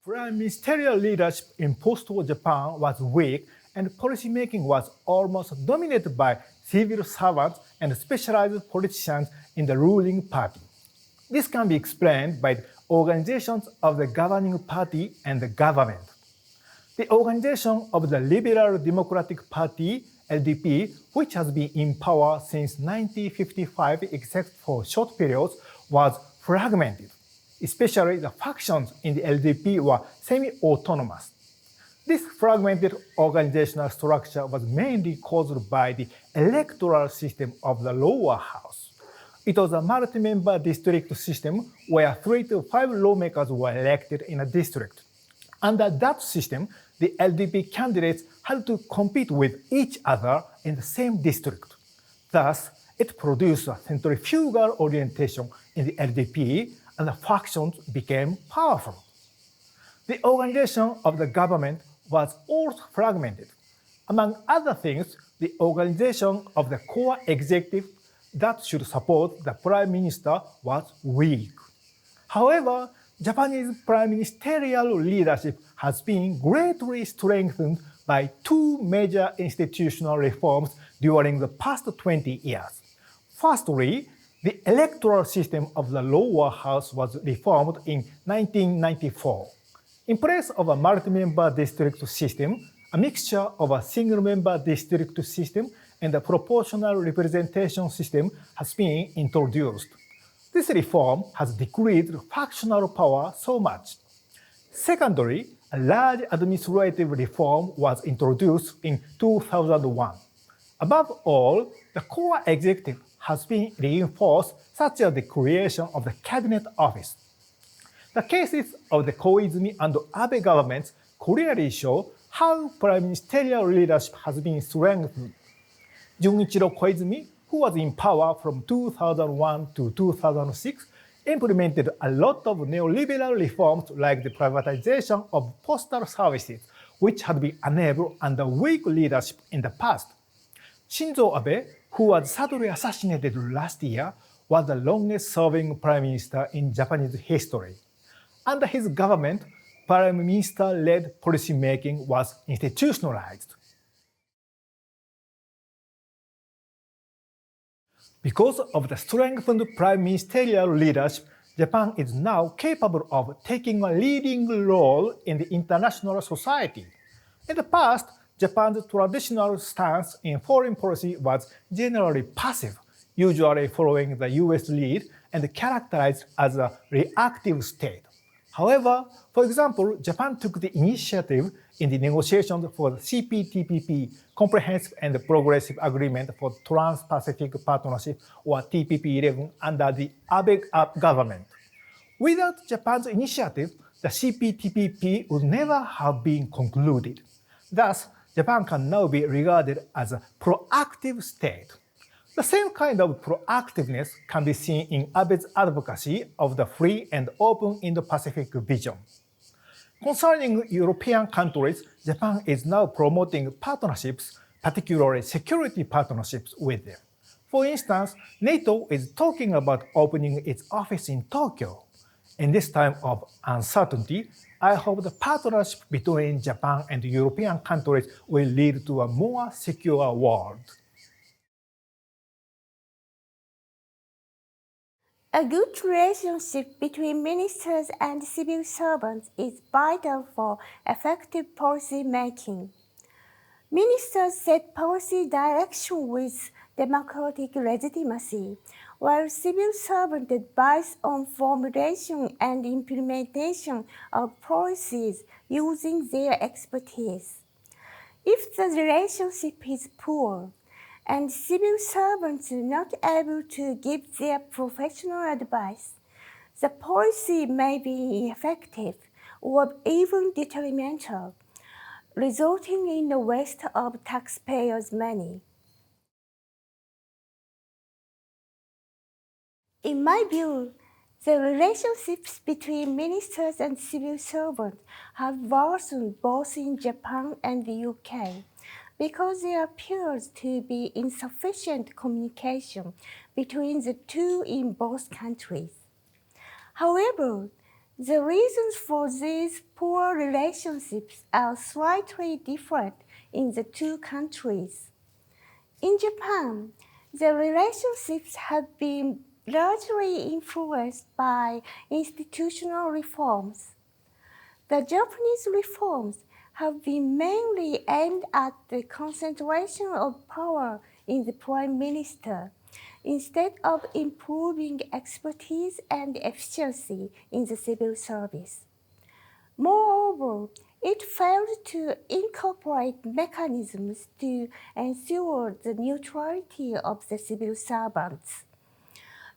Prime ministerial leadership in post-war Japan was weak and policymaking was almost dominated by civil servants and specialized politicians in the ruling party. This can be explained by the organizations of the governing party and the government. The organization of the Liberal Democratic Party, LDP, which has been in power since 1955 except for short periods, was fragmented. Especially the factions in the LDP were semi-autonomous. This fragmented organizational structure was mainly caused by the electoral system of the lower house. It was a multi-member district system where 3 to 5 lawmakers were elected in a district. Under that system, the LDP candidates had to compete with each other in the same district. Thus, it produced a centrifugal orientation in the LDP, and the factions became powerful. The organization of the government was also fragmented. Among other things, the organization of the core executive that should support the prime minister was weak. However, Japanese prime ministerial leadership has been greatly strengthened by two major institutional reforms during the past 20 years. Firstly, the electoral system of the lower house was reformed in 1994. In place of a multi-member district system, a mixture of a single-member district system and a proportional representation system has been introduced. This reform has decreased factional power so much. Secondly, a large administrative reform was introduced in 2001. Above all, the core executive has been reinforced, such as the creation of the cabinet office. The cases of the Koizumi and Abe governments clearly show how prime ministerial leadership has been strengthened. Junichiro Koizumi, who was in power from 2001 to 2006, implemented a lot of neoliberal reforms like the privatization of postal services, which had been enabled under weak leadership in the past. Shinzo Abe, who was sadly assassinated last year, was the longest-serving prime minister in Japanese history. Under his government, prime minister-led policymaking was institutionalized. Because of the strengthened prime ministerial leadership, Japan is now capable of taking a leading role in the international society. In the past, Japan's traditional stance in foreign policy was generally passive, usually following the US lead and characterized as a reactive state. However, for example, Japan took the initiative in the negotiations for the CPTPP, Comprehensive and Progressive Agreement for Trans-Pacific Partnership, or TPP-11, under the Abe government. Without Japan's initiative, the CPTPP would never have been concluded. Thus, Japan can now be regarded as a proactive state. The same kind of proactiveness can be seen in Abe's advocacy of the free and open Indo-Pacific vision. Concerning European countries, Japan is now promoting partnerships, particularly security partnerships with them. For instance, NATO is talking about opening its office in Tokyo. In this time of uncertainty, I hope the partnership between Japan and European countries will lead to a more secure world. A good relationship between ministers and civil servants is vital for effective policy making. Ministers set policy direction with democratic legitimacy, while civil servants advise on formulation and implementation of policies using their expertise. If the relationship is poor, and civil servants are not able to give their professional advice, the policy may be ineffective or even detrimental, resulting in the waste of taxpayers' money. In my view, the relationships between ministers and civil servants have worsened both in Japan and the UK, because there appears to be insufficient communication between the two in both countries. However, The reasons for these poor relationships are slightly different in the two countries. In Japan, the relationships have been largely influenced by institutional reforms. The Japanese reforms have been mainly aimed at the concentration of power in the prime minister, instead of improving expertise and efficiency in the civil service. Moreover, it failed to incorporate mechanisms to ensure the neutrality of the civil servants.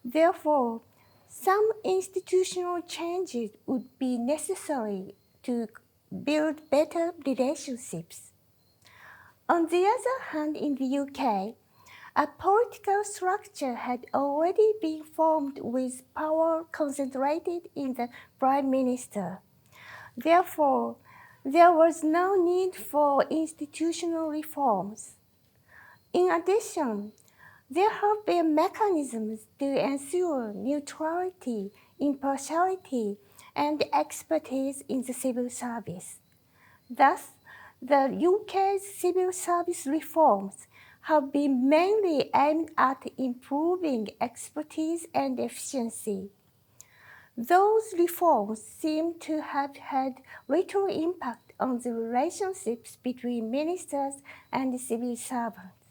Therefore, some institutional changes would be necessary to build better relationships. On the other hand, in the UK, a political structure had already been formed with power concentrated in the Prime Minister. Therefore, there was no need for institutional reforms. In addition, there have been mechanisms to ensure neutrality, impartiality, and expertise in the civil service. Thus, the UK's civil service reforms have been mainly aimed at improving expertise and efficiency. Those reforms seem to have had little impact on the relationships between ministers and civil servants.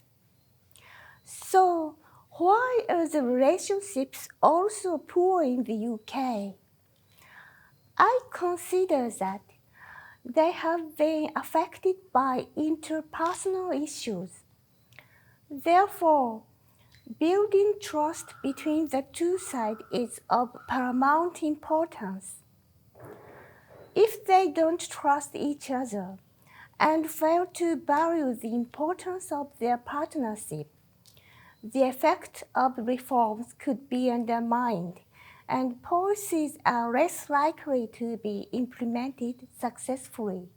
So, why are the relationships also poor in the UK? I consider that they have been affected by interpersonal issues. Therefore, building trust between the two sides is of paramount importance. If they don't trust each other and fail to value the importance of their partnership, the effect of reforms could be undermined, and policies are less likely to be implemented successfully.